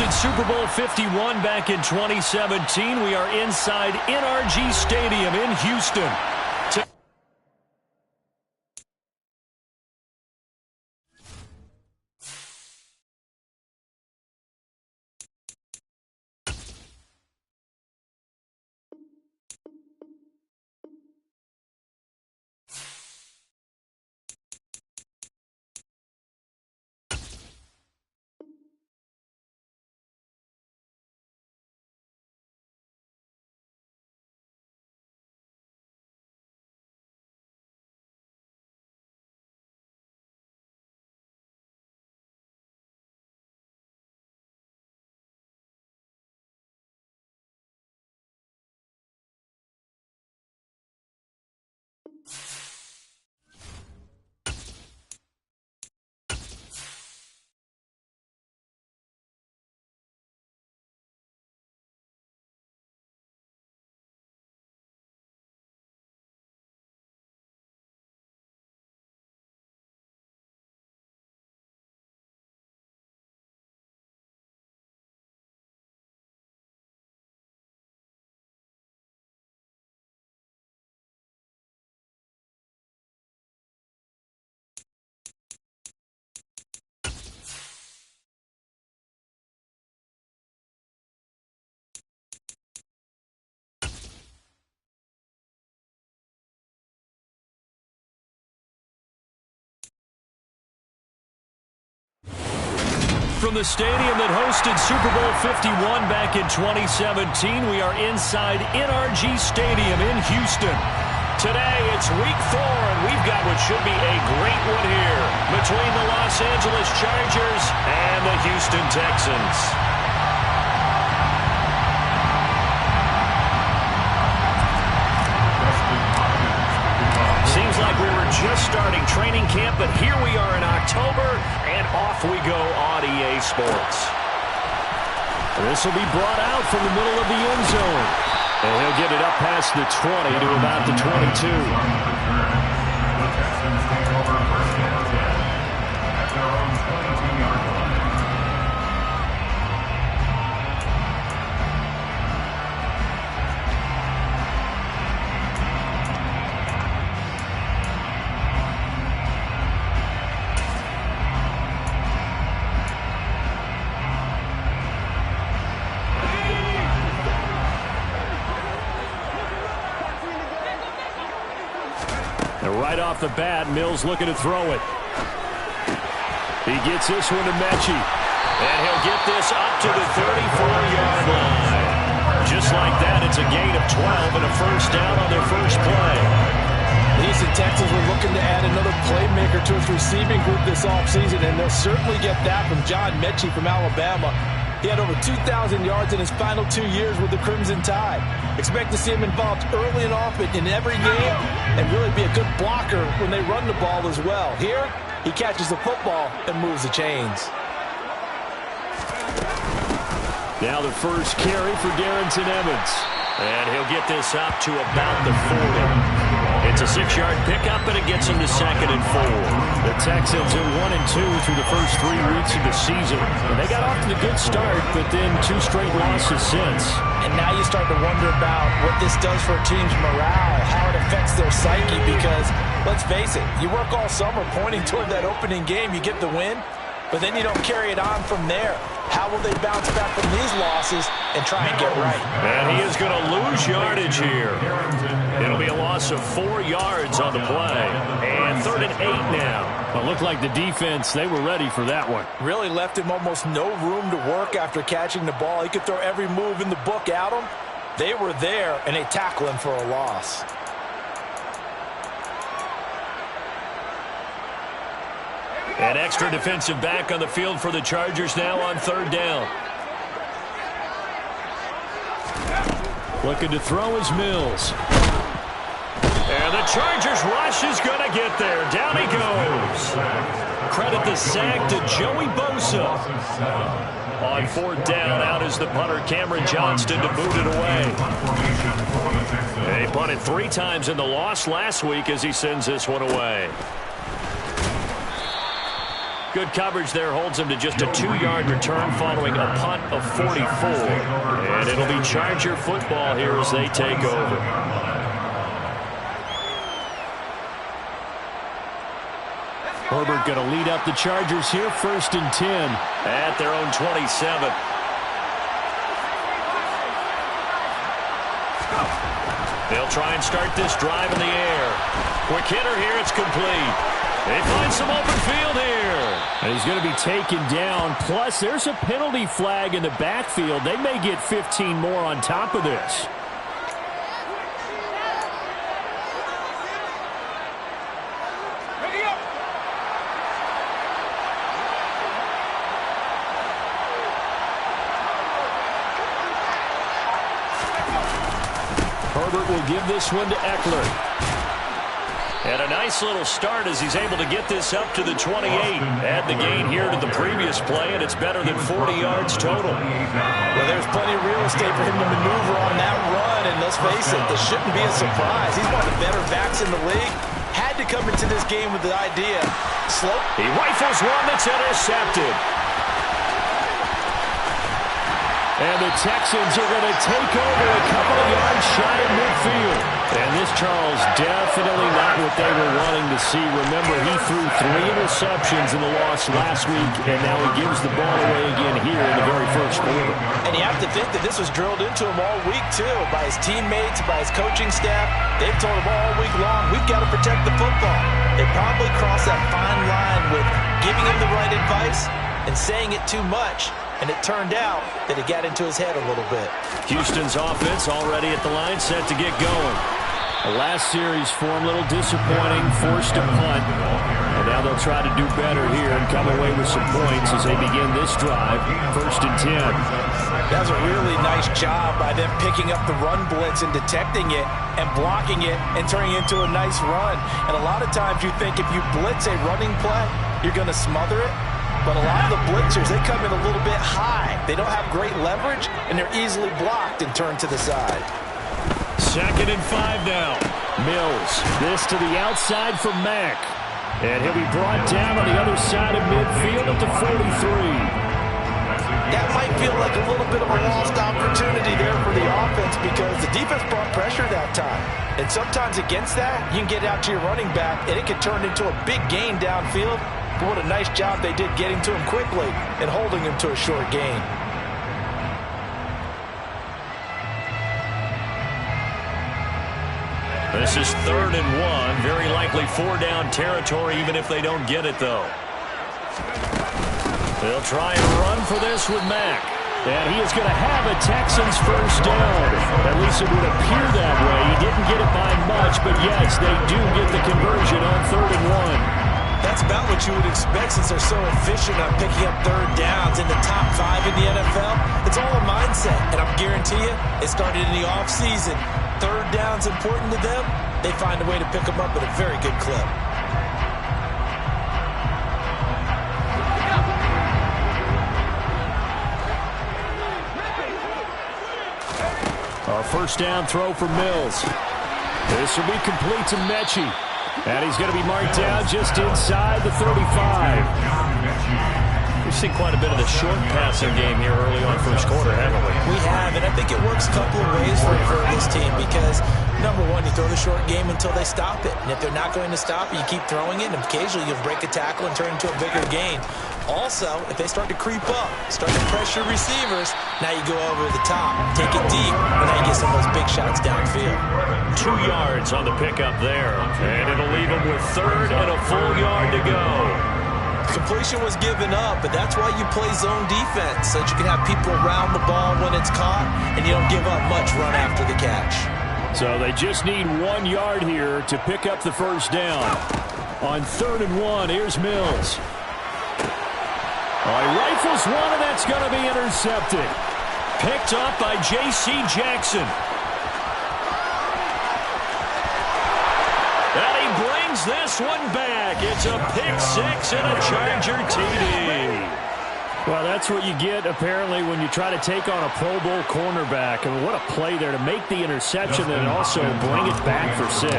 hosted Super Bowl 51 back in 2017. We are inside NRG Stadium in Houston. From the stadium that hosted Super Bowl 51 back in 2017, we are inside NRG Stadium in Houston. Today, it's Week 4, and we've got what should be a great one here between the Los Angeles Chargers and the Houston Texans. Seems like we were just starting training camp, but here we are in October, and off we go on EA Sports. This will be brought out from the middle of the end zone. And he'll get it up past the 20 to about the 22. The Texans take over first and 10 at their own 22-yard line. Right off the bat, Mills looking to throw it. He gets this one to Mechie. And he'll get this up to the 34-yard line. Just like that, it's a gain of 12 and a first down on their first play. The Houston Texans were looking to add another playmaker to his receiving group this offseason, and they'll certainly get that from John Mechie from Alabama. He had over 2,000 yards in his final 2 years with the Crimson Tide. Expect to see him involved early and often in every game and really be a good blocker when they run the ball as well. Here, he catches the football and moves the chains. Now the first carry for Darrington Evans. And he'll get this up to about the 40. It's a 6-yard pickup, and it gets him to 2nd and 4. The Texans are 1-2 through the first 3 weeks of the season. And they got off to a good start, but then 2 straight losses since. And now you start to wonder about what this does for a team's morale, how it affects their psyche, because, let's face it, you work all summer pointing toward that opening game, you get the win, but then you don't carry it on from there. How will they bounce back from these losses and try and get right? And he is going to lose yardage here. It'll be a loss of 4 yards on the play. And 3rd and 8 now. Well, it looked like the defense, they were ready for that one. Really left him almost no room to work after catching the ball. He could throw every move in the book at him. They were there, and they tackle him for a loss. An extra defensive back on the field for the Chargers now on 3rd down. Looking to throw is Mills. And the Chargers rush is going to get there. Down he goes. Credit the sack to Joey Bosa. On 4th down, out is the punter, Cameron Johnston, to boot it away. He punted 3 times in the loss last week as he sends this one away. Good coverage there holds him to just a 2-yard return following a punt of 44. And it'll be Charger football here as they take over. Herbert going to lead up the Chargers here, 1st and 10. At their own 27. They'll try and start this drive in the air. Quick hitter here, it's complete. They find some open field here. And he's going to be taken down. Plus, there's a penalty flag in the backfield. They may get 15 more on top of this. Herbert will give this one to Eckler. And a nice little start as he's able to get this up to the 28. Add the gain here to the previous play, and it's better than 40 yards total. Well, there's plenty of real estate for him to maneuver on that run, and let's face it, this shouldn't be a surprise. He's one of the better backs in the league. Had to come into this game with the idea. Slow. He rifles one that's intercepted. And the Texans are going to take over a couple of yards shy of midfield. And this, Charles, definitely not what they were wanting to see. Remember, he threw 3 interceptions in the loss last week, and now he gives the ball away again here in the very first quarter. And you have to think that this was drilled into him all week, too, by his teammates, by his coaching staff. They've told him all week long, we've got to protect the football. They probably crossed that fine line with giving him the right advice and saying it too much. And it turned out that it got into his head a little bit. Houston's offense already at the line, set to get going. The last series for him, a little disappointing, forced a punt. And now they'll try to do better here and come away with some points as they begin this drive, 1st and 10. That was a really nice job by them picking up the run blitz and detecting it and blocking it and turning it into a nice run. And a lot of times you think if you blitz a running play, you're going to smother it. But a lot of the blitzers, they come in a little bit high. They don't have great leverage, and they're easily blocked and turned to the side. 2nd and 5 now. Mills, this to the outside for Mack. And he'll be brought down on the other side of midfield at the 43. That might feel like a little bit of a lost opportunity there for the offense because the defense brought pressure that time. And sometimes against that, you can get out to your running back, and it can turn into a big gain downfield. But what a nice job they did getting to him quickly and holding him to a short gain. This is 3rd and 1. Very likely 4-down territory, even if they don't get it, though. They'll try and run for this with Mack. And he is going to have a Texans first down. At least it would appear that way. He didn't get it by much, but yes, they do get the conversion on 3rd and 1. That's about what you would expect since they're so efficient on picking up 3rd downs in the top 5 in the NFL. It's all a mindset, and I guarantee you, it started in the offseason. 3rd down's important to them. They find a way to pick them up at a very good clip. A first down throw for Mills. This will be complete to Mechie. And he's going to be marked down just inside the 35. We've seen quite a bit of the short passing game here early on first quarter, haven't we? We have, and I think it works a couple of ways for this team because, number one, you throw the short game until they stop it. And if they're not going to stop it, you keep throwing it, and occasionally you'll break a tackle and turn it into a bigger gain. Also, if they start to creep up, start to pressure receivers, now you go over the top, take it deep, and now you get some of those big shots downfield. 2 yards on the pickup there, and it'll leave them with 3rd and a full yard to go. Completion was given up, but that's why you play zone defense, so that you can have people around the ball when it's caught, and you don't give up much run after the catch. So they just need 1 yard here to pick up the first down. On 3rd and 1, here's Mills. He rifles one, and that's going to be intercepted. Picked up by J.C. Jackson. And he brings this one back. It's a pick 6 and a Charger TD. Well, that's what you get, apparently, when you try to take on a Pro Bowl cornerback. I mean, what a play there to make the interception and also bring it back for 6.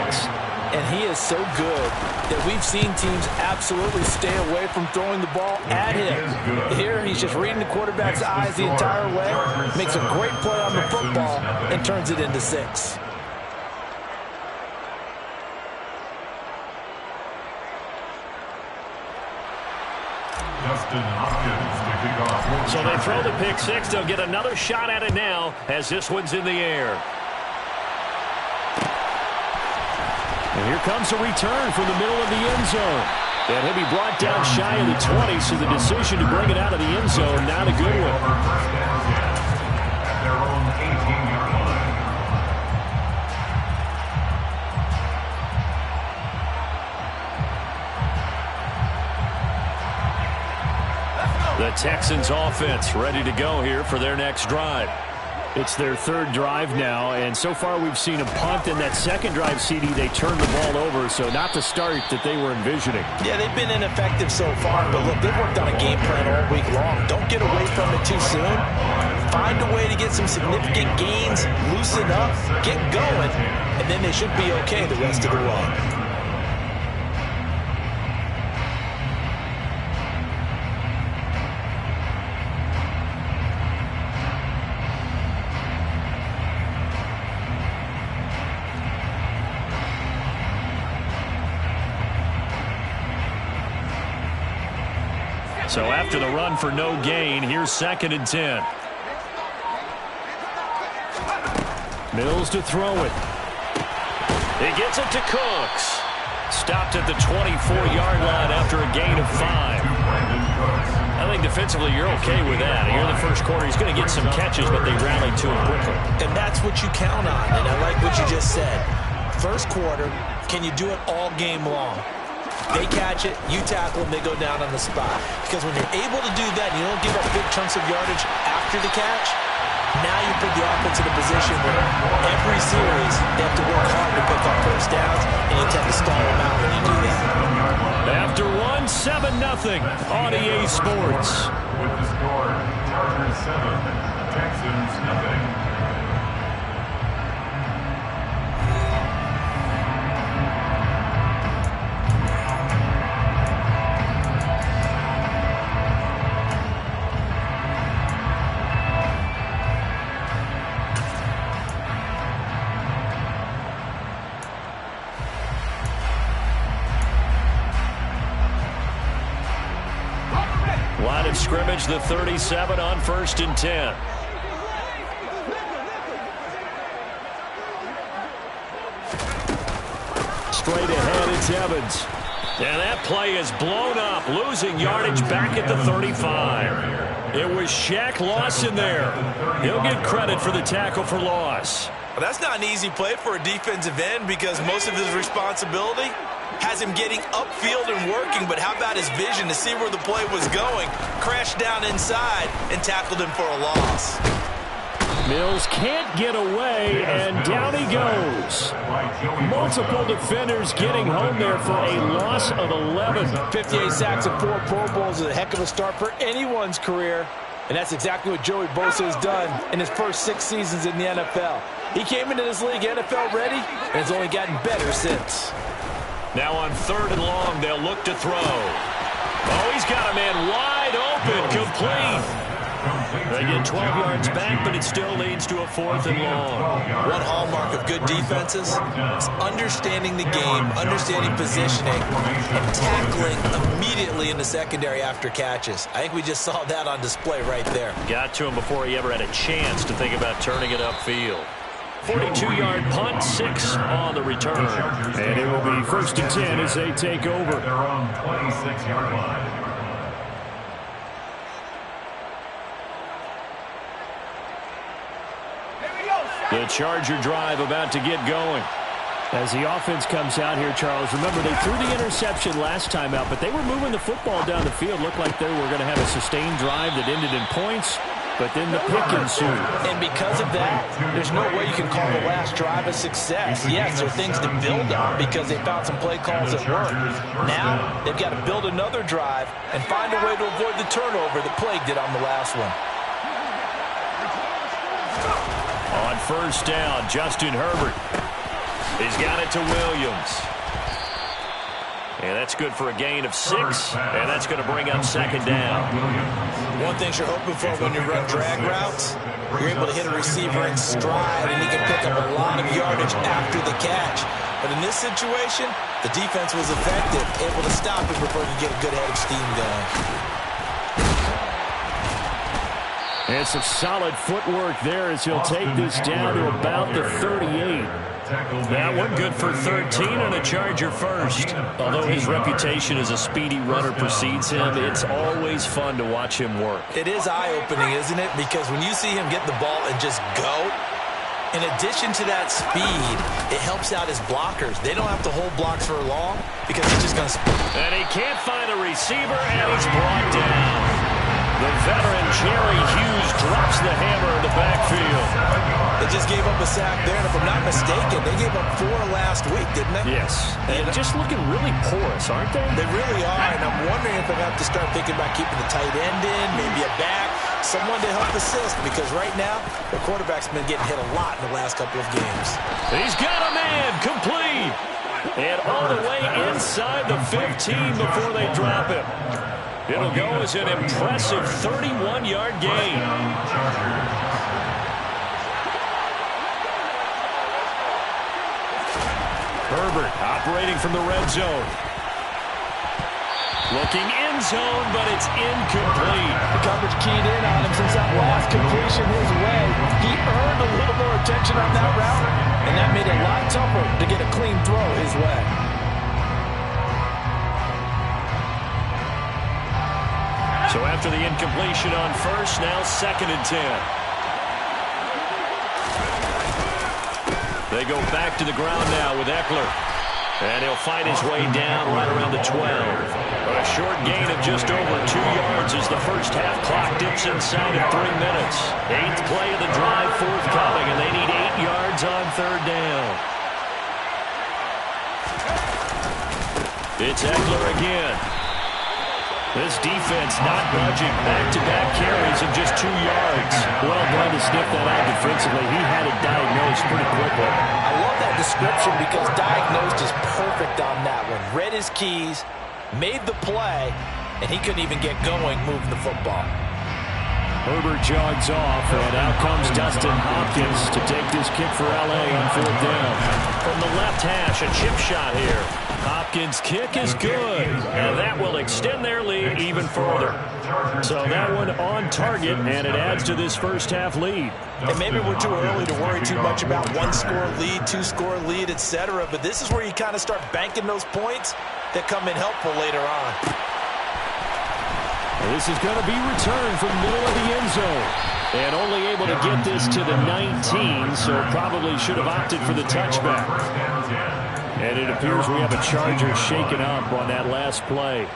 And he is so good that we've seen teams absolutely stay away from throwing the ball at him. Here, he's just reading the quarterback's eyes the entire way, makes a great play on the football, and turns it into 6. So they throw the pick 6. They'll get another shot at it now as this one's in the air. And here comes a return from the middle of the end zone. And he'll be brought down shy of the 20, so the decision to bring it out of the end zone, not a good one. The Texans offense ready to go here for their next drive. It's their third drive now, and so far we've seen a punt. In that second drive, CD, they turned the ball over, so not the start that they were envisioning. Yeah, they've been ineffective so far, but look, they've worked on a game plan all week long. Don't get away from it too soon. Find a way to get some significant gains, loosen up, get going, and then they should be okay the rest of the way. So after the run for no gain, here's 2nd and 10. Mills to throw it. He gets it to Cooks. Stopped at the 24-yard line after a gain of 5. I think defensively you're okay with that. Here in the first quarter, he's going to get some catches, but they rallied to him quickly. And that's what you count on, and I like what you just said. First quarter, can you do it all game long? They catch it, you tackle them, they go down on the spot. Because when you're able to do that and you don't give up big chunks of yardage after the catch, now you put the offense in a position where every series they have to work hard to pick up first downs, and you tend to stall them out when you do that. After one, 7-0 on EA Sports. With the score, Chargers 7, Texans nothing. Line of scrimmage, the 37 on 1st and 10. Straight ahead, it's Evans. And that play is blown up, losing yardage back at the 35. It was Shaq Lawson there. He'll get credit for the tackle for loss. Well, that's not an easy play for a defensive end because most of his responsibility has him getting upfield and working, but how about his vision to see where the play was going? Crashed down inside and tackled him for a loss. Mills can't get away, and down he goes. Multiple defenders getting home there for a loss of 11. 58 sacks and 4 Pro Bowls is a heck of a start for anyone's career, and that's exactly what Joey Bosa has done in his first 6 seasons in the NFL. He came into this league NFL ready, and has only gotten better since. Now on 3rd and long, they'll look to throw. Oh, he's got a man wide open, complete. They get 12 yards back, but it still leads to a 4th and long. One hallmark of good defenses is understanding the game, understanding positioning, and tackling immediately in the secondary after catches. I think we just saw that on display right there. Got to him before he ever had a chance to think about turning it upfield. 42-yard punt, 6 on the return. And it will be 1st and 10 as they take over. Their own 26-yard line. The Charger drive about to get going. As the offense comes out here, Charles, remember they threw the interception last time out, but they were moving the football down the field. Looked like they were going to have a sustained drive that ended in points, but then the pick ensued. And because of that, there's no way you can call the last drive a success. Yes, there are things to build on because they found some play calls that work. Now, they've got to build another drive and find a way to avoid the turnover that plagued it on the last one. On 1st down, Justin Herbert. He's got it to Williams. And that's good for a gain of 6, and that's going to bring up second down. One thing you're hoping for when you run drag routes, you're able to hit a receiver in stride, and he can pick up a lot of yardage after the catch. But in this situation, the defense was effective, able to stop him before he could get a good head of steam going. And some solid footwork there as he'll take this down to about the 38. That one good for 13 and a Charger first. Although his reputation as a speedy runner precedes him, it's always fun to watch him work. It is eye-opening, isn't it? Because when you see him get the ball and just go, in addition to that speed, it helps out his blockers. They don't have to hold blocks for long because he's just going to... And he can't find a receiver, and he's brought down. The veteran Jerry Hughes drops the hammer in the backfield. They just gave up a sack there, and if I'm not mistaken, they gave up 4 last week, didn't they? Yes. And just looking really porous, aren't they? They really are, and I'm wondering if they have to start thinking about keeping the tight end in, maybe a back, someone to help assist, because right now, the quarterback's been getting hit a lot in the last couple of games. He's got a man, complete. And all the way inside the 15 before they drop him. It'll go as an impressive 31-yard gain. Herbert operating from the red zone. Looking end zone, but it's incomplete. The coverage keyed in on him since that last completion his way. He earned a little more attention on that route, and that made it a lot tougher to get a clean throw his way. So after the incompletion on first, now 2nd and 10. They go back to the ground now with Eckler. And he'll fight his way down right around the 12. A short gain of just over 2 yards as the first half clock dips inside of 3 minutes. 8th play of the drive forthcoming, and they need 8 yards on 3rd down. It's Eckler again. This defense not budging. Back-to-back carries of just 2 yards. Well done to sniff that out defensively. He had it diagnosed pretty quickly. I love that description because diagnosed is perfect on that one. Read his keys, made the play, and he couldn't even get going moving the football. Herbert jogs off, and out comes Dustin Hopkins to take this kick for L.A. on 4th down. From the left hash, a chip shot here. Hopkins' kick is good, and that will extend their lead even further. So that one on target, and it adds to this first half lead. And maybe we're too early to worry too much about 1-score lead, 2-score lead, etc. But this is where you kind of start banking those points that come in helpful later on. This is going to be returned from the middle of the end zone. And only able to get this to the 19, so probably should have opted for the touchback. And it appears we have a Charger shaken up on that last play.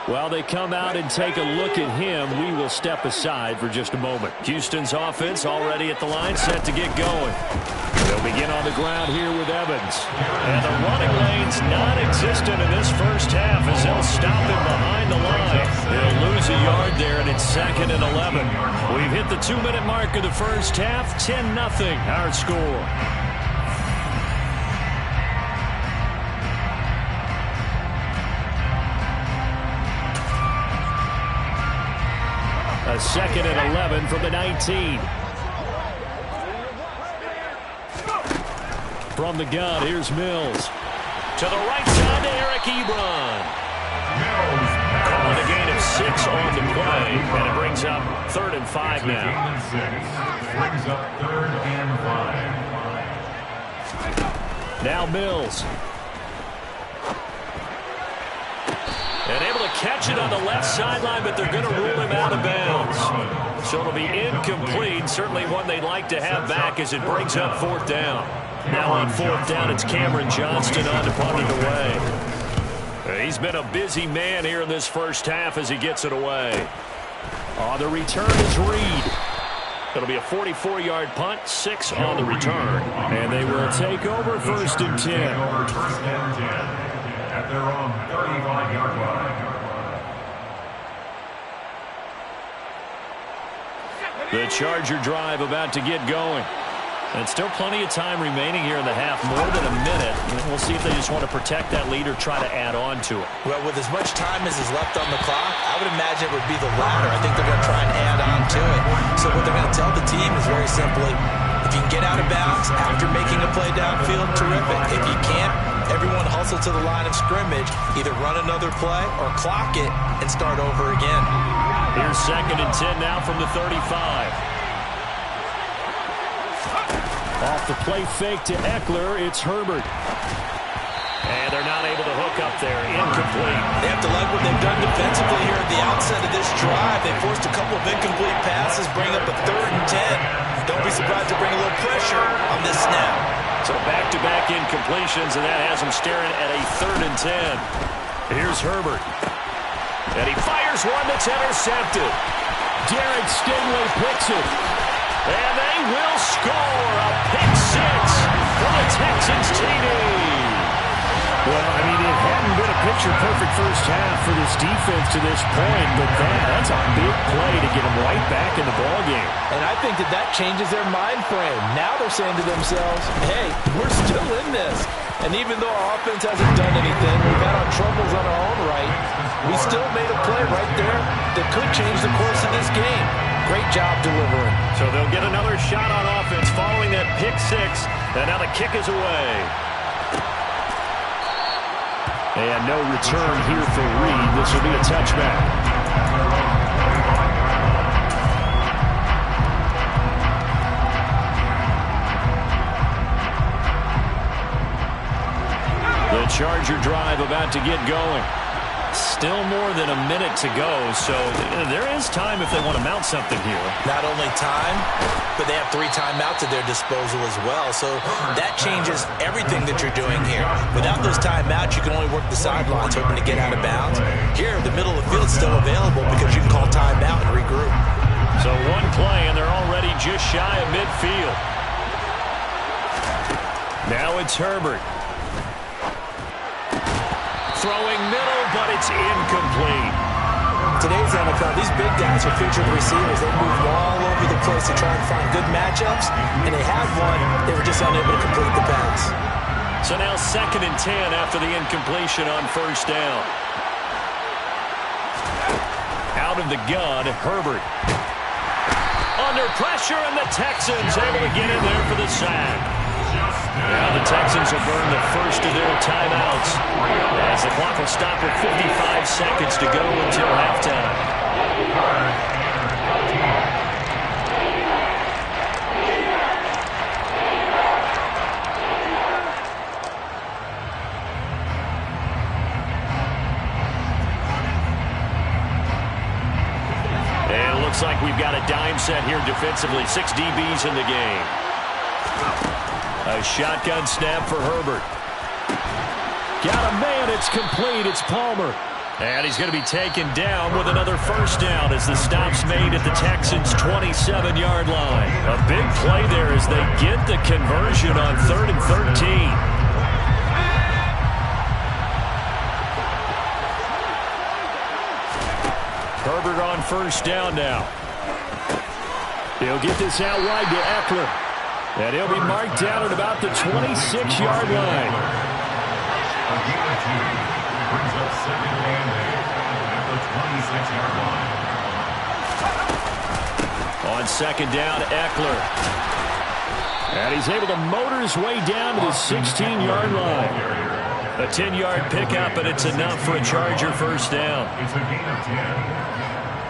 While they come out and take a look at him, we will step aside for just a moment. Houston's offense already at the line, set to get going. They'll begin on the ground here with Evans. And the running lane's non-existent in this first half as they'll stop him behind the line. They'll lose a yard there, and it's 2nd and 11. We've hit the 2-minute mark of the first half, 10-0 our score. A 2nd and 11 from the 19. From the gun, here's Mills. To the right side to Eric Ebron. Calling a gain of 6 on the play, and it brings up 3rd and 5 now. Brings up 3rd and 5. Now Mills. And able to catch it on the left sideline, but they're going to rule him out of bounds. So it'll be incomplete. Certainly one they'd like to have back as it brings up 4th down. Now on 4th down, it's Cameron Johnston on to punt it away. He's been a busy man here in this first half as he gets it away. On the return is Reed. It'll be a 44-yard punt, 6 on the return. And they will take over 1st and 10. At their own 35-yard line. The Charger drive about to get going. And still plenty of time remaining here in the half, more than a minute. We'll see if they just want to protect that lead or try to add on to it. Well, with as much time as is left on the clock, I would imagine it would be the latter. I think they're going to try and add on to it. So what they're going to tell the team is very simply, if you can get out of bounds after making a play downfield, terrific. If you can't, everyone hustle to the line of scrimmage, either run another play or clock it and start over again. Here's 2nd and 10 now from the 35. Off the play fake to Eckler, it's Herbert. And they're not able to hook up there. Incomplete. They have to like what they've done defensively here at the outset of this drive. They forced a couple of incomplete passes, bring up a 3rd and 10. Don't be surprised to bring a little pressure on this snap. So back-to-back incompletions, and that has them staring at a 3rd and 10. Here's Herbert. And he fires one that's intercepted. Derek Stingley picks it. And they will score a pick 6 for the Texans TD. Well, I mean, it hadn't been a picture-perfect first half for this defense to this point, but that's a big play to get them right back in the ballgame. And I think that changes their mind frame. Now they're saying to themselves, hey, we're still in this. And even though our offense hasn't done anything, we've had our troubles on our own right, we still made a play right there that could change the course of this game. Great job delivering. So they'll get another shot on offense following that pick 6, and now the kick is away. And no return here for Reed. This will be a touchback. The Charger drive about to get going. Still more than a minute to go, so there is time if they want to mount something here. Not only time, but they have 3 timeouts at their disposal as well, so that changes everything that you're doing here. Without those timeouts, you can only work the sidelines hoping to get out of bounds. Here, the middle of the field is still available because you can call timeout and regroup. So one play, and they're already just shy of midfield. Now it's Herbert. Throwing middle, but it's incomplete. Today's NFL, these big guys are featured receivers. They move all over the place to try and find good matchups, and they had one. They were just unable to complete the pass. So now 2nd and 10 after the incompletion on 1st down. Out of the gun, Herbert. Under pressure, and the Texans able to get in there for the sack. Now the Texans will burn the first of their timeouts as the clock will stop with 55 seconds to go until halftime. And it looks like we've got a dime set here defensively. 6 DBs in the game. A shotgun snap for Herbert. Got a man, it's complete, it's Palmer. And he's going to be taken down with another first down as the stop's made at the Texans' 27-yard line. A big play there as they get the conversion on 3rd and 13. Herbert on first down now. He'll get this out wide to Eckler. And he'll be marked down at about the 26-yard line. Brings up 2nd and 8 at the 26-yard line. On 2nd down, Eckler. And he's able to motor his way down to the 16-yard line. A 10-yard pickup, and it's enough for a Charger first down. It's a gain of 10.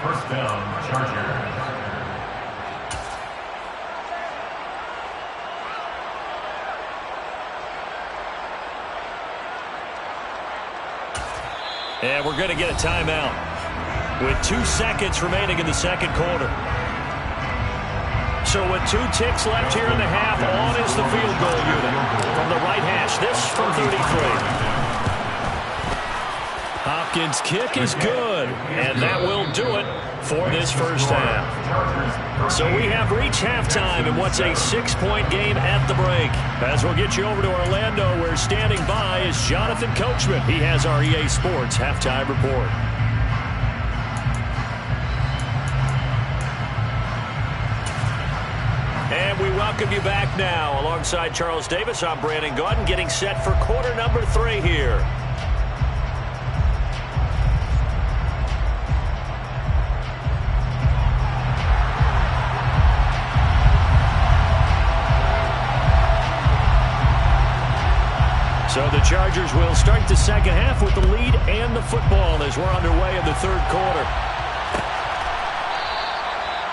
First down, Chargers. And we're going to get a timeout with 2 seconds remaining in the second quarter. So with 2 ticks left here in the half, on is the field goal unit from the right hash. This from 33. Hopkins' kick is good, and that will do it for this first half. So we have reached halftime in what's a 6-point game at the break. As we'll get you over to Orlando, where standing by is Jonathan Coachman. He has our EA Sports halftime report. And we welcome welcome you back now. Alongside Charles Davis, I'm Brandon Gaudin, getting set for quarter number 3 here. So the Chargers will start the second half with the lead and the football as we're underway in the third quarter.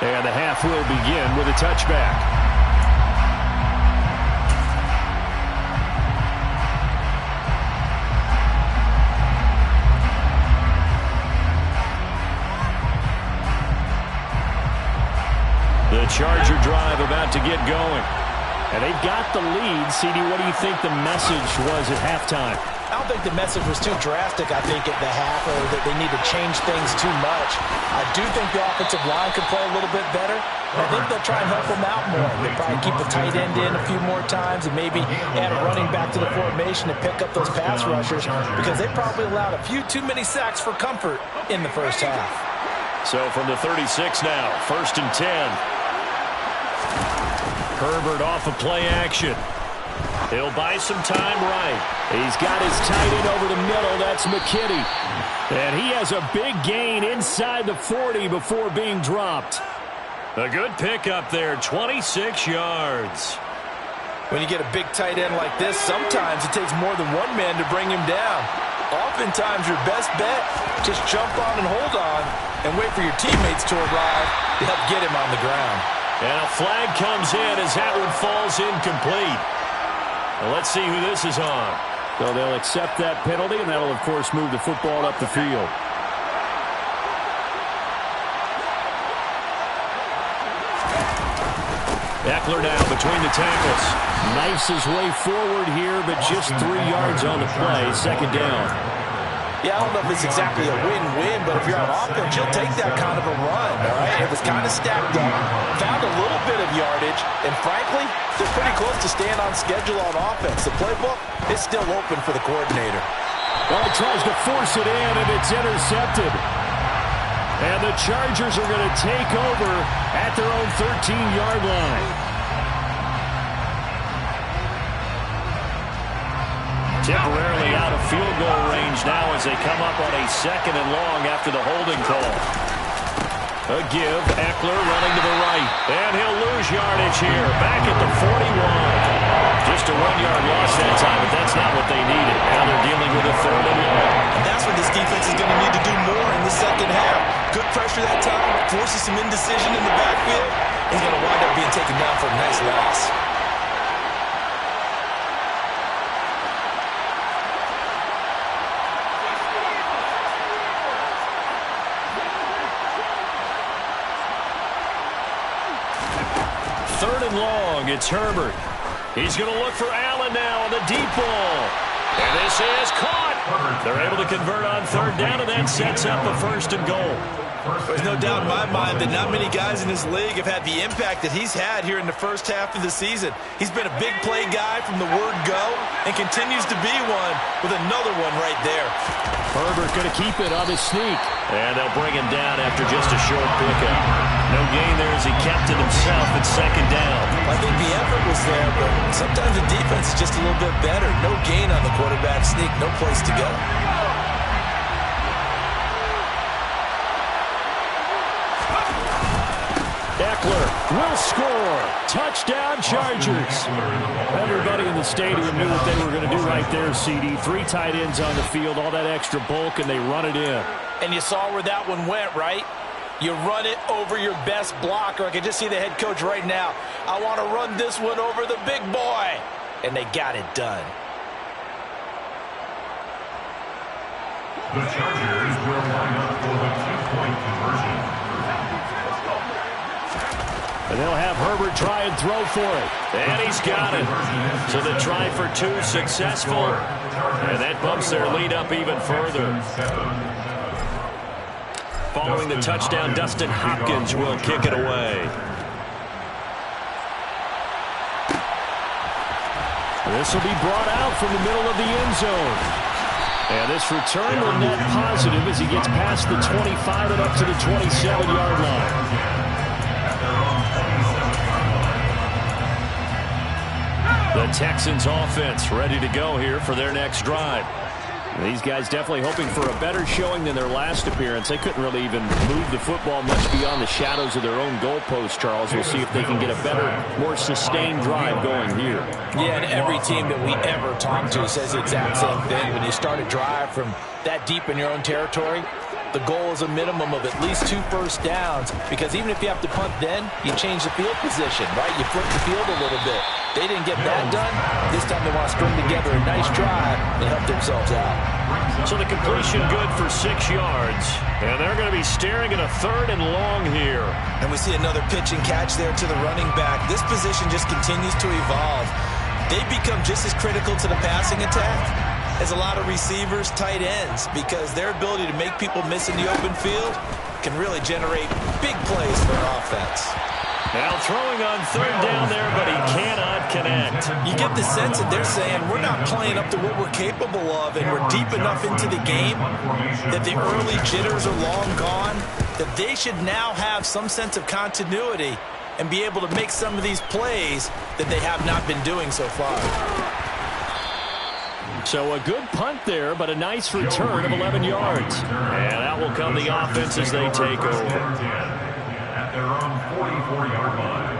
And the half will begin with a touchback. The Charger drive about to get going. And they've got the lead. CD, what do you think the message was at halftime? I don't think the message was too drastic, I think, at the half, or that they need to change things too much. I do think the offensive line could play a little bit better. I think they'll try and help them out more. They'll probably keep the tight end in a few more times and maybe add a running back to the formation to pick up those pass rushers, because they probably allowed a few too many sacks for comfort in the first half. So from the 36 now, 1st and 10. Herbert off of play action. He'll buy some time right. He's got his tight end over the middle. That's McKinney. And he has a big gain inside the 40 before being dropped. A good pickup there, 26 yards. When you get a big tight end like this, sometimes it takes more than one man to bring him down. Oftentimes your best bet, just jump on and hold on and wait for your teammates to arrive to help get him on the ground. And a flag comes in as that one falls incomplete. Well, let's see who this is on. So they'll accept that penalty, and that'll, of course, move the football up the field. Eckler now between the tackles. Knifes his way forward here, but just 3 yards on the play. Second down. Yeah, I don't know if it's exactly a win-win, but if you're on offense, you'll take that kind of a run, all right? It was kind of stacked up, found a little bit of yardage, and frankly, they're pretty close to staying on schedule on offense. The playbook is still open for the coordinator. Well, he tries to force it in, and it's intercepted. And the Chargers are going to take over at their own 13-yard line. Temporarily out of field goal range now as they come up on a 2nd and long after the holding call. A give, Eckler running to the right. And he'll lose yardage here. Back at the 41. Just a 1-yard loss that time, but that's not what they needed. Now they're dealing with a 3rd and long. And that's what this defense is going to need to do more in the second half. Good pressure that time, forces some indecision in the backfield. He's going to wind up being taken down for a nice loss. Third and long, it's Herbert. He's going to look for Allen now on the deep ball. And this is caught. They're able to convert on 3rd down, and that sets up a 1st and goal. There's no doubt in my mind that not many guys in this league have had the impact that he's had here in the first half of the season. He's been a big play guy from the word go and continues to be one with another one right there. Herbert going to keep it on his sneak. And they'll bring him down after just a short pickup. No gain there as he kept it himself at 2nd down. I think the effort was there, but sometimes the defense is just a little bit better. No gain on the quarterback sneak, no place to go. Eckler will score. Touchdown, Chargers. Everybody in the stadium knew what they were going to do right there, CD. 3 tight ends on the field, all that extra bulk, and they run it in. And you saw where that one went, right? You run it over your best blocker. I can just see the head coach right now. I want to run this one over the big boy. And they got it done. The Chargers will line up for the 2-point conversion. And they'll have Herbert try and throw for it. And he's got it. So the try for 2 successful. And that bumps their lead up even further. Following the touchdown, Dustin Hopkins will kick it away. This will be brought out from the middle of the end zone. And this return will net positive as he gets past the 25 and up to the 27-yard line. The Texans offense ready to go here for their next drive. These guys definitely hoping for a better showing than their last appearance. They couldn't really even move the football much beyond the shadows of their own goalpost, Charles. We'll see if they can get a better, more sustained drive going here. Yeah, and every team that we ever talk to says the exact same thing. When you start a drive from that deep in your own territory, the goal is a minimum of at least 2 first downs, because even if you have to punt then, you change the field position, right? You flip the field a little bit. They didn't get that done. This time they want to string together a nice drive and help themselves out. So the completion good for 6 yards. And they're going to be staring at a 3rd and long here. And we see another pitch and catch there to the running back. This position just continues to evolve. They become just as critical to the passing attack as a lot of receivers, tight ends, because their ability to make people miss in the open field can really generate big plays for an offense. Now throwing on 3rd down there, but he cannot connect. You get the sense that they're saying we're not playing up to what we're capable of, and we're deep enough into the game that the early jitters are long gone, that they should now have some sense of continuity and be able to make some of these plays that they have not been doing so far. So a good punt there, but a nice return of 11 yards. And out will come the offense as they take over. At their own 44-yard line.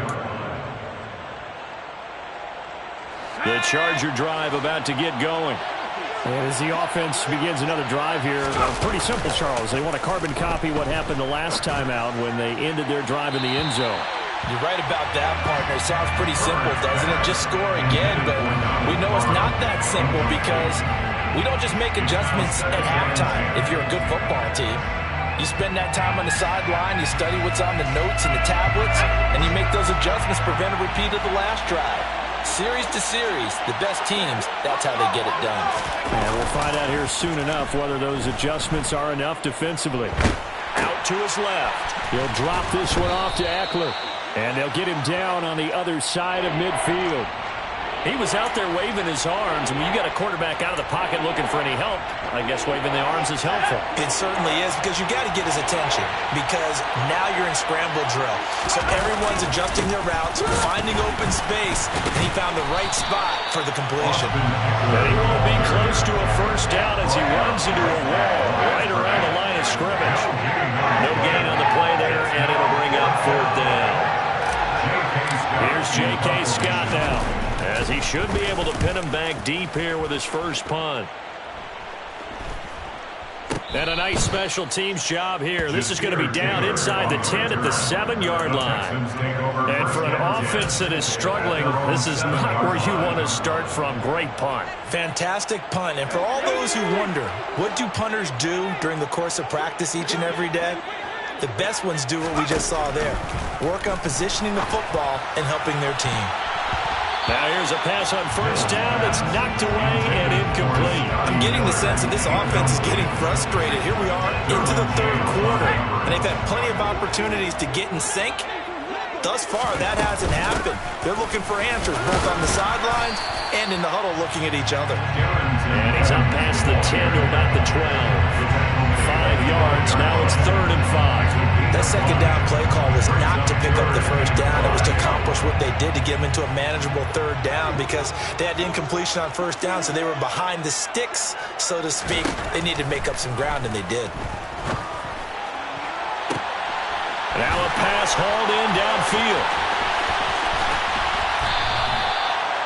The Charger drive about to get going. And as the offense begins another drive here, pretty simple, Charles. They want to carbon copy what happened the last time out when they ended their drive in the end zone. You're right about that, partner. Sounds pretty simple, doesn't it? Just score again, but we know it's not that simple because we don't just make adjustments at halftime if you're a good football team. You spend that time on the sideline, you study what's on the notes and the tablets, and you make those adjustments, prevent a repeat of the last drive. Series to series, the best teams, that's how they get it done. And we'll find out here soon enough whether those adjustments are enough defensively. Out to his left. He'll drop this one off to Eckler. And they'll get him down on the other side of midfield. He was out there waving his arms, and when you got a quarterback out of the pocket looking for any help, I guess waving the arms is helpful. It certainly is, because you got to get his attention, because now you're in scramble drill. So everyone's adjusting their routes, finding open space, and he found the right spot for the completion. But he won't be close to a first down as he runs into a wall right around the line of scrimmage. No gain on the play there, and it'll bring up 4th down. Here's J.K. Scott now, as he should be able to pin him back deep here with his first punt. And a nice special teams job here. This is going to be down inside the 10 at the 7-yard line. And for an offense that is struggling, this is not where you want to start from. Great punt. Fantastic punt. And for all those who wonder, what do punters do during the course of practice each and every day? The best ones do what we just saw there. Work on positioning the football and helping their team. Now here's a pass on first down that's knocked away and incomplete. I'm getting the sense that this offense is getting frustrated. Here we are into the 3rd quarter, and they've had plenty of opportunities to get in sync. Thus far, that hasn't happened. They're looking for answers both on the sidelines and in the huddle looking at each other. And he's up past the 10 to about the 12. 5 yards. Now it's 3rd and 5. That second down play call was not to pick up the first down. It was to accomplish what they did to get them into a manageable 3rd down, because they had incompletion on first down, so they were behind the sticks, so to speak. They needed to make up some ground, and they did. Now a pass hauled in downfield.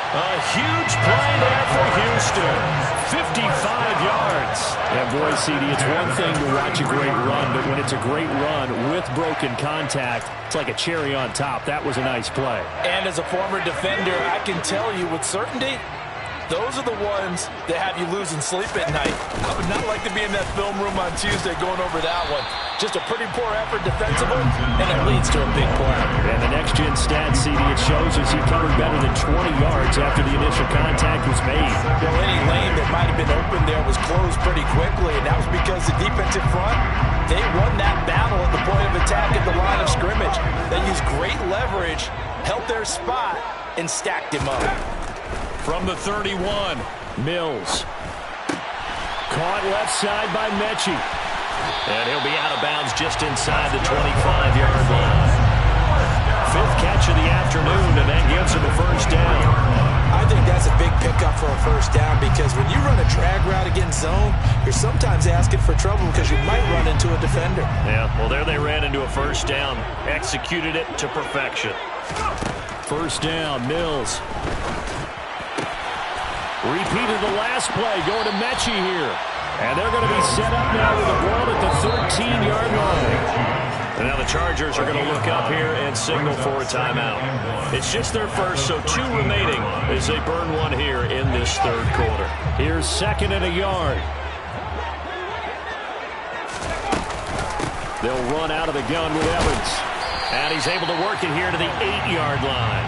A huge play there for Houston. 55 yards. And boy, CD, it's one thing to watch a great run, but when it's a great run with broken contact, it's like a cherry on top. That was a nice play. And as a former defender, I can tell you with certainty, those are the ones that have you losing sleep at night. I would not like to be in that film room on Tuesday going over that one. Just a pretty poor effort defensively, and it leads to a big play. And the next-gen stat, CD, it shows us he covered better than 20 yards after the initial contact was made. Well, any lane that might have been open there was closed pretty quickly, and that was because the defensive front, they won that battle at the point of attack at the line of scrimmage. They used great leverage, held their spot, and stacked him up. From the 31, Mills. Caught left side by Mechie. And he'll be out of bounds just inside the 25-yard line. 5th catch of the afternoon, and that gives him a first down. I think man zone, you're sometimes asking for trouble because you might run into a defender. Yeah, well, there they ran into a first down. Executed it to perfection. First down, Mills. Repeated the last play, going to Mechie here. And they're going to be set up now with the ball at the 13-yard line. And now the Chargers are going to look up here and signal for a timeout. It's just their first, so 2 remaining as they burn one here in this third quarter. Here's 2nd and a yard. They'll run out of the gun with Evans. And he's able to work it here to the 8-yard line.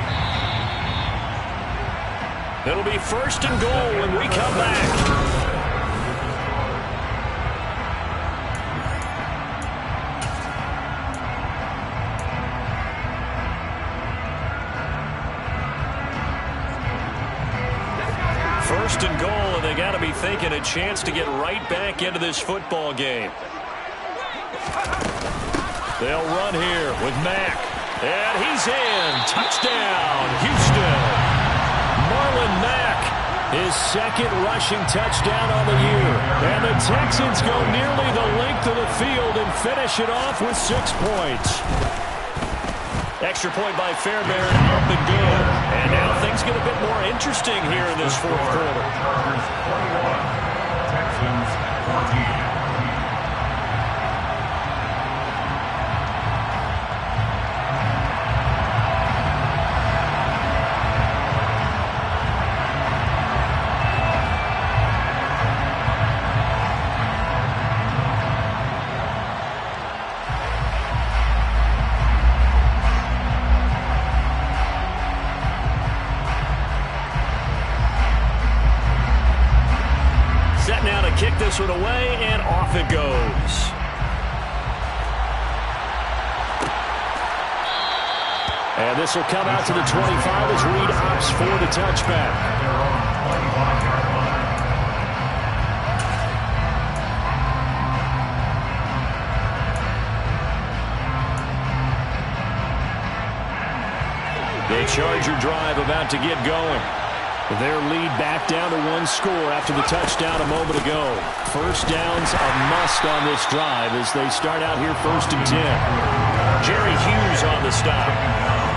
It'll be 1st and goal when we come back. First and goal, and they got to be thinking a chance to get right back into this football game. They'll run here with Mack. And he's in. Touchdown, Houston. Marlon Mack, his 2nd rushing touchdown on the year. And the Texans go nearly the length of the field and finish it off with 6 points. Extra point by Fairbairn, up and good. And now things get a bit more interesting here in this fourth quarter. Chargers 21, Texans 14. Kick this one away, and off it goes. And this will come out to the 25 as Reed opts for the touchback. The Charger drive about to get going. Their lead back down to 1 score after the touchdown a moment ago. First down's a must on this drive as they start out here 1st and 10. Jerry Hughes on the stop.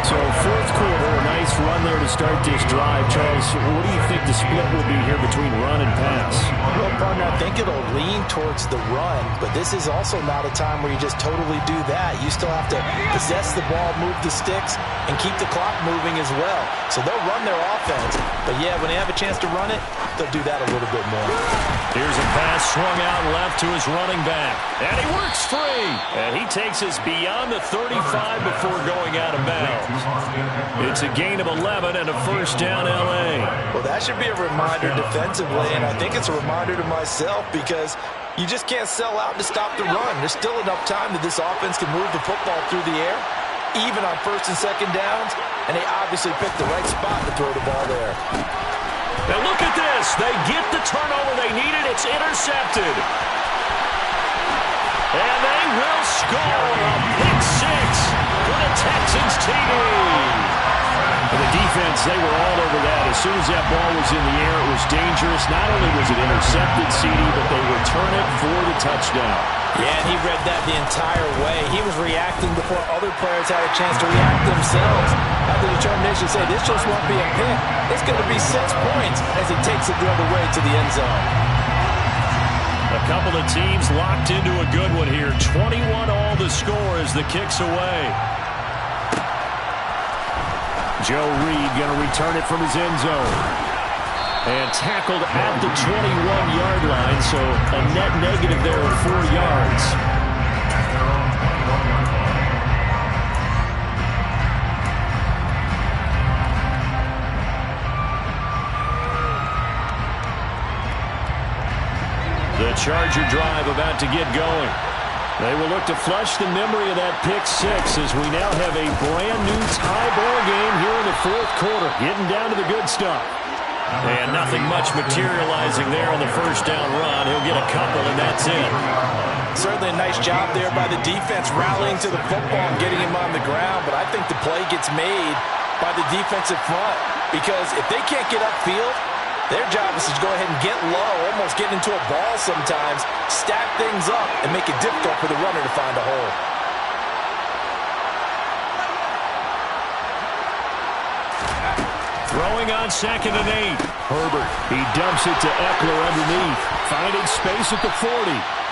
So fourth quarter, a nice run there to start this drive. Charles, what do you think the split will be here between run and pass? Well, partner, I think it'll lean towards the run, but this is also not a time where you just totally do that. You still have to possess the ball, move the sticks, and keep the clock moving as well. So they'll run their offense, but yeah, when they have a chance to run it, they'll do that a little bit more. Here's a pass swung out left to his running back, and he works free. And he takes us beyond the 35 before going out of bounds. It's a gain of 11 and a first down, L.A. Well, that should be a reminder defensively, and I think it's a reminder to myself because you just can't sell out to stop the run. There's still enough time that this offense can move the football through the air, even on 1st and 2nd downs, and they obviously picked the right spot to throw the ball there. Now look at this. They get the turnover they needed. It's intercepted. And they will score a pick 6 for the Texans TD. For the defense, they were all over that. As soon as that ball was in the air, it was dangerous. Not only was it intercepted, CD, but they return it for the touchdown. Yeah, and he read that the entire way. He was reacting before other players had a chance to react themselves. Had the determination to say, this just won't be a pick. It's going to be 6 points as he takes it the other way to the end zone. A couple of teams locked into a good one here. 21 all the score as the kick's away. Joe Reed going to return it from his end zone. And tackled at the 21-yard line, so a net negative there of 4 yards. The Charger drive about to get going. They will look to flush the memory of that pick 6 as we now have a brand-new tie ball game here in the fourth quarter. Getting down to the good stuff. And nothing much materializing there on the first down run. He'll get a couple, and that's it. Certainly a nice job there by the defense rallying to the football and getting him on the ground, but I think the play gets made by the defensive front because if they can't get upfield, Their job is to go ahead and get low, almost get into a ball sometimes, stack things up, and make it difficult for the runner to find a hole. Throwing on 2nd and 8. Herbert, he dumps it to Eckler underneath. Finding space at the 40.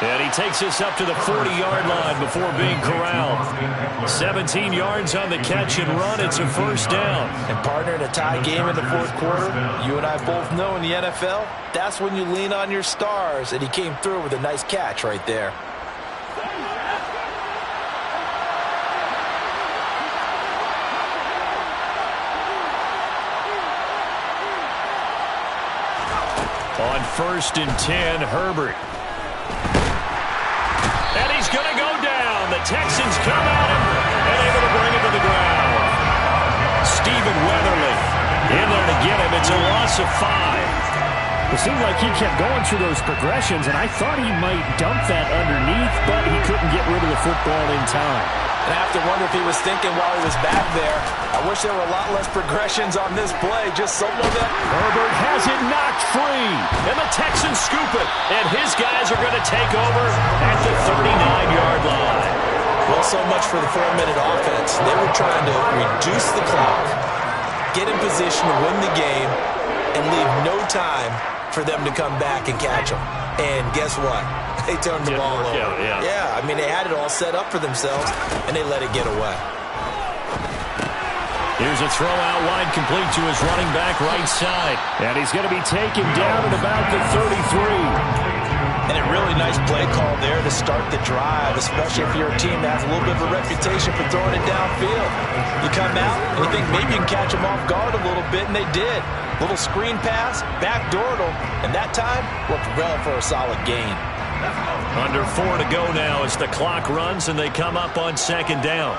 And he takes us up to the 40-yard line before being corralled. 17 yards on the catch and run. It's a first down. And partner, in a tie game in the fourth quarter, you and I both know in the NFL, that's when you lean on your stars. And he came through with a nice catch right there. On 1st and 10, Herbert. And he's going to go down. The Texans come at him and able to bring him to the ground. Stephen Weatherly in there to get him. It's a loss of 5. It seemed like he kept going through those progressions, and I thought he might dump that underneath, but he couldn't get rid of the football in time. And I have to wonder if he was thinking while he was back there, I wish there were a lot less progressions on this play. Just someone that... Herbert has it knocked free. And the Texans scoop it. And his guys are going to take over at the 39-yard line. Well, so much for the 4-minute offense. They were trying to reduce the clock, get in position to win the game, and leave no time for them to come back and catch them. And guess what? They turned the ball over. Yeah, I mean, they had it all set up for themselves, and they let it get away. Here's a throw out wide, complete to his running back right side. And he's going to be taken down at about the 33. And a really nice play call there to start the drive, especially if you're a team that has a little bit of a reputation for throwing it downfield. You come out and you think maybe you can catch them off guard a little bit, and they did. Little screen pass, backdoored them, and that time worked well for a solid gain. Under 4 to go now as the clock runs and they come up on 2nd down.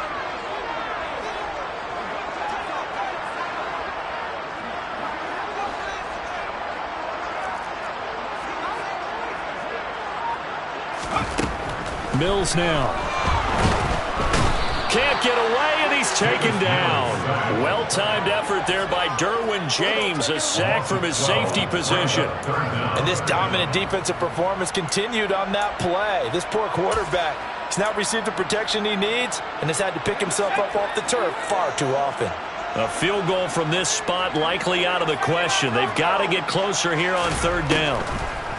Mills now. Can't get away, and he's taken down. Well-timed effort there by Derwin James, a sack from his safety position. And this dominant defensive performance continued on that play. This poor quarterback has not received the protection he needs and has had to pick himself up off the turf far too often. A field goal from this spot likely out of the question. They've got to get closer here on 3rd down.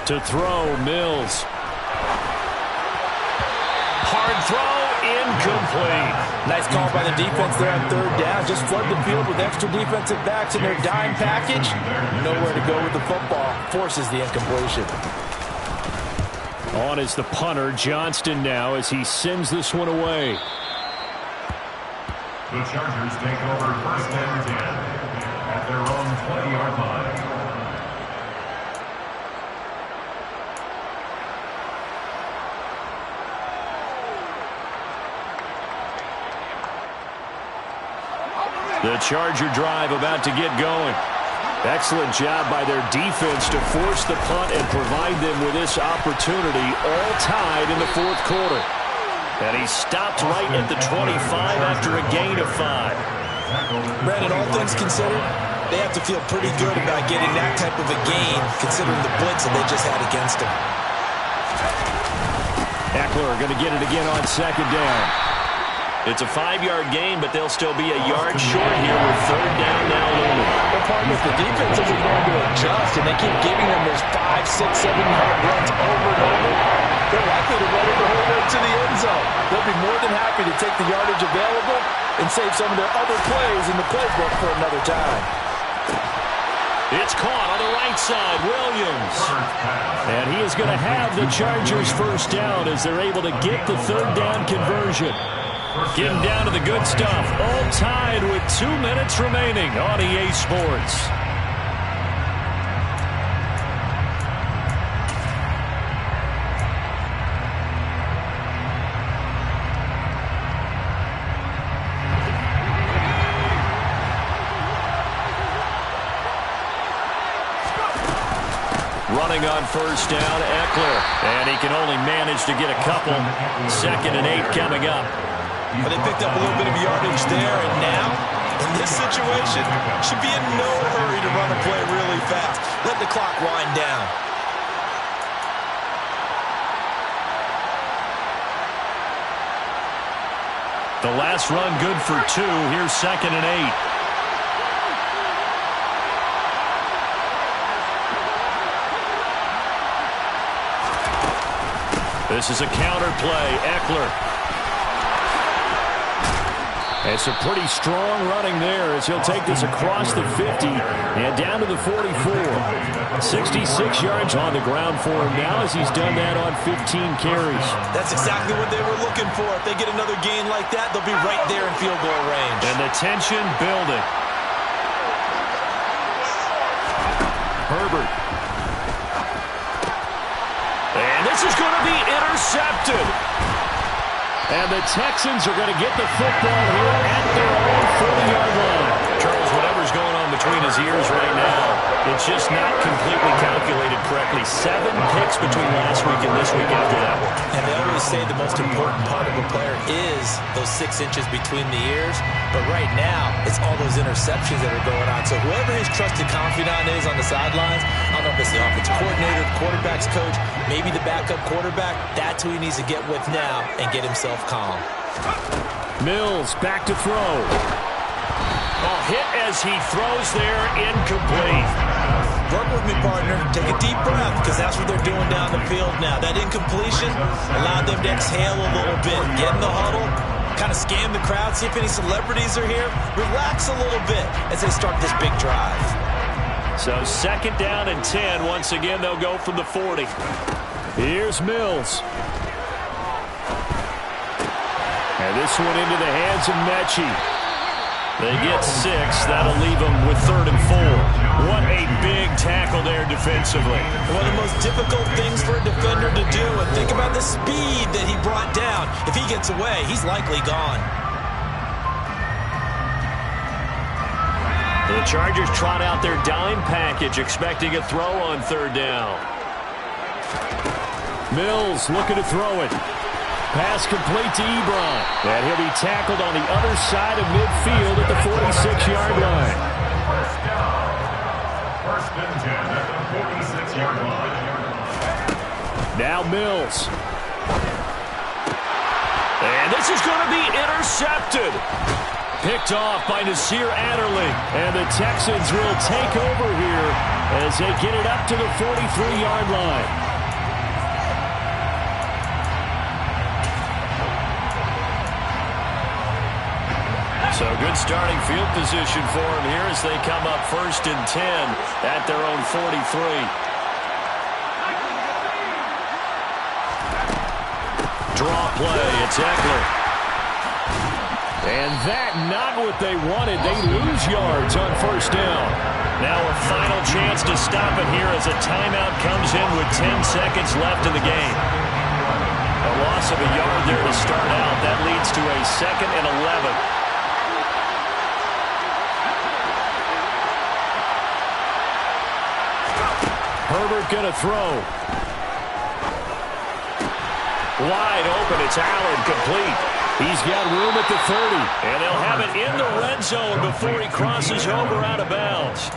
To throw, Mills. Hard throw, incomplete. Nice call by the defense there on 3rd down. Just flood the field with extra defensive backs in their dime package. Nowhere to go with the football. Forces the incompletion. On is the punter, Johnston now, as he sends this one away. The Chargers take over 1st and 10 at their own 20-yard line. The Charger drive about to get going. Excellent job by their defense to force the punt and provide them with this opportunity, all tied in the 4th quarter. And he stopped right at the 25 after a gain of 5. Brandon, all things considered, they have to feel pretty good about getting that type of a gain, considering the blitz that they just had against them. Eckler going to get it again on 2nd down. It's a 5-yard gain, but they'll still be a yard short here with 3rd down now looming. Well, partner, if the defense isn't going to adjust and they keep giving them those 5, 6, 7-yard runs over and over, they're likely to run it the whole way to the end zone. They'll be more than happy to take the yardage available and save some of their other plays in the playbook for another time. It's caught on the right side, Williams. And he is going to have the Chargers 1st down as they're able to get the 3rd down conversion. Getting down to the good stuff. All tied with 2 minutes remaining on EA Sports. Running on 1st down, Eckler. And he can only manage to get a couple. 2nd and 8 coming up. But they picked up a little bit of yardage there, and now, in this situation, should be in no hurry to run a play really fast. Let the The last run good for 2. Here's 2nd and 8. This is a counter play. Eckler. It's a pretty strong running there as he'll take this across the 50 and down to the 44. 66 yards on the ground for him now as he's done that on 15 carries. That's exactly what they were looking for. If they get another gain like that, they'll be right there in field goal range. And the tension building. Herbert. And this is going to be intercepted. And the Texans are going to get the football here at their own 40-yard line. Charles, whatever's going on between his ears right now, it's just not completely calculated correctly. 7 picks between last week and this week after that one. And they always say the most important part of a player is those 6 inches between the ears. But right now, it's all those interceptions that are going on. So whoever his trusted confidant is on the sidelines, I don't know if it's the offensive coordinator, the quarterback's coach, maybe the backup quarterback, that's who he needs to get with now and get himself calm. Mills back to throw. Hit as he throws there, incomplete. Work with me, partner. Take a deep breath because that's what they're doing down the field now. That incompletion allowed them to exhale a little bit, get in the huddle, kind of scan the crowd, see if any celebrities are here. Relax a little bit as they start this big drive. So 2nd down and 10. Once again, they'll go from the 40. Here's Mills. And this one into the hands of Mechie. They get 6. That'll leave them with 3rd and 4. What a big tackle there defensively. One of the most difficult things for a defender to do. And think about the speed that he brought down. If he gets away, he's likely gone. The Chargers trot out their dime package, expecting a throw on 3rd down. Mills looking to throw it. Pass complete to Ebron. And he'll be tackled on the other side of midfield at the 46-yard line. First and 10 at the 46-yard line. Now Mills. And this is going to be intercepted. Picked off by Nasir Adderley. And the Texans will take over here as they get it up to the 43-yard line. So good starting field position for them here as they come up 1st and 10 at their own 43. Draw play. It's Eckler. And that not what they wanted. They lose yards on 1st down. Now a final chance to stop it here as a timeout comes in with 10 seconds left in the game. A loss of a yard there to start out. That leads to a 2nd and 11. Herbert going to throw. Wide open. It's Allen, complete. He's got room at the 30. And they'll have it in the red zone before he crosses over out of bounds.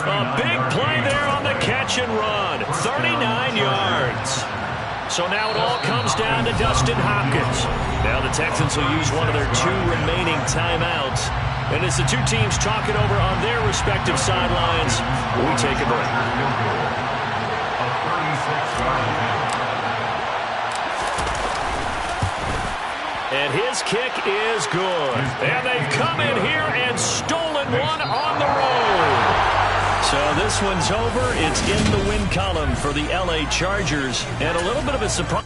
A big play there on the catch and run. 39 yards. So now it all comes down to Dustin Hopkins. Now the Texans will use one of their 2 remaining timeouts. And as the 2 teams talk it over on their respective sidelines, we take a break. And his kick is good. And they've come in here and stolen one on the road. So this one's over. It's in the win column for the LA Chargers. And a little bit of a surprise.